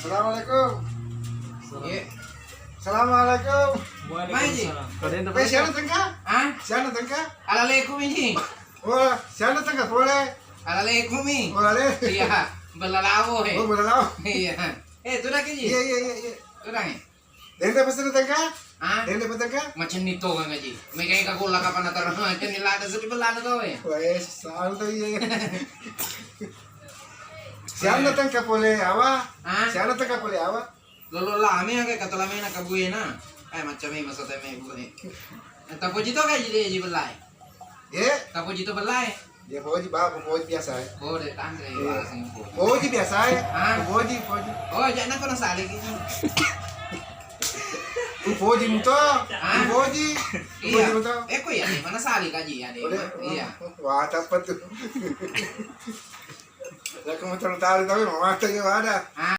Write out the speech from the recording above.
Assalamualaikum. Iya. Assalamualaikum. Waalaikumsalam. Siapa tengka? Ah, Siapa tengka? Assalamualaikum ini. Oh, siapa tengka boleh? Assalamualaikum ini. Boleh. Iya, belalawo Oh, eh. boleh tahu? Iya. Tu dah kaji. Iya. Tu dah ni. Dente pesan tengka? Ah, Dente pesan tengka? macam ni tu kan kaji. Mereka yang kau lakap anak terang macam ni lah ada sedih belana tu eh. Wes, selalu tuh iya. Siapa tengka boleh awak? Ah, Siapa tengka boleh awak? lolo lah kami agak kata lama nak kabuin na. Macam ni masa teme bukan. Tapi jito kaji dia je belai. Ya, Tapi jito belai. dia poji bawa poji biasa ya. Oh, dia tangre lah Singapura. Poji biasa ya. Ah. Poji. Oh, jangan kau nak saling ini. Poji muto. Ah. Poji. Iya. Poji muto. Kau ya ni mana sali kaji ya ni. Iya. Wah, dapat tuh. Lah kamu tahu tapi mama tuh ada. Ah.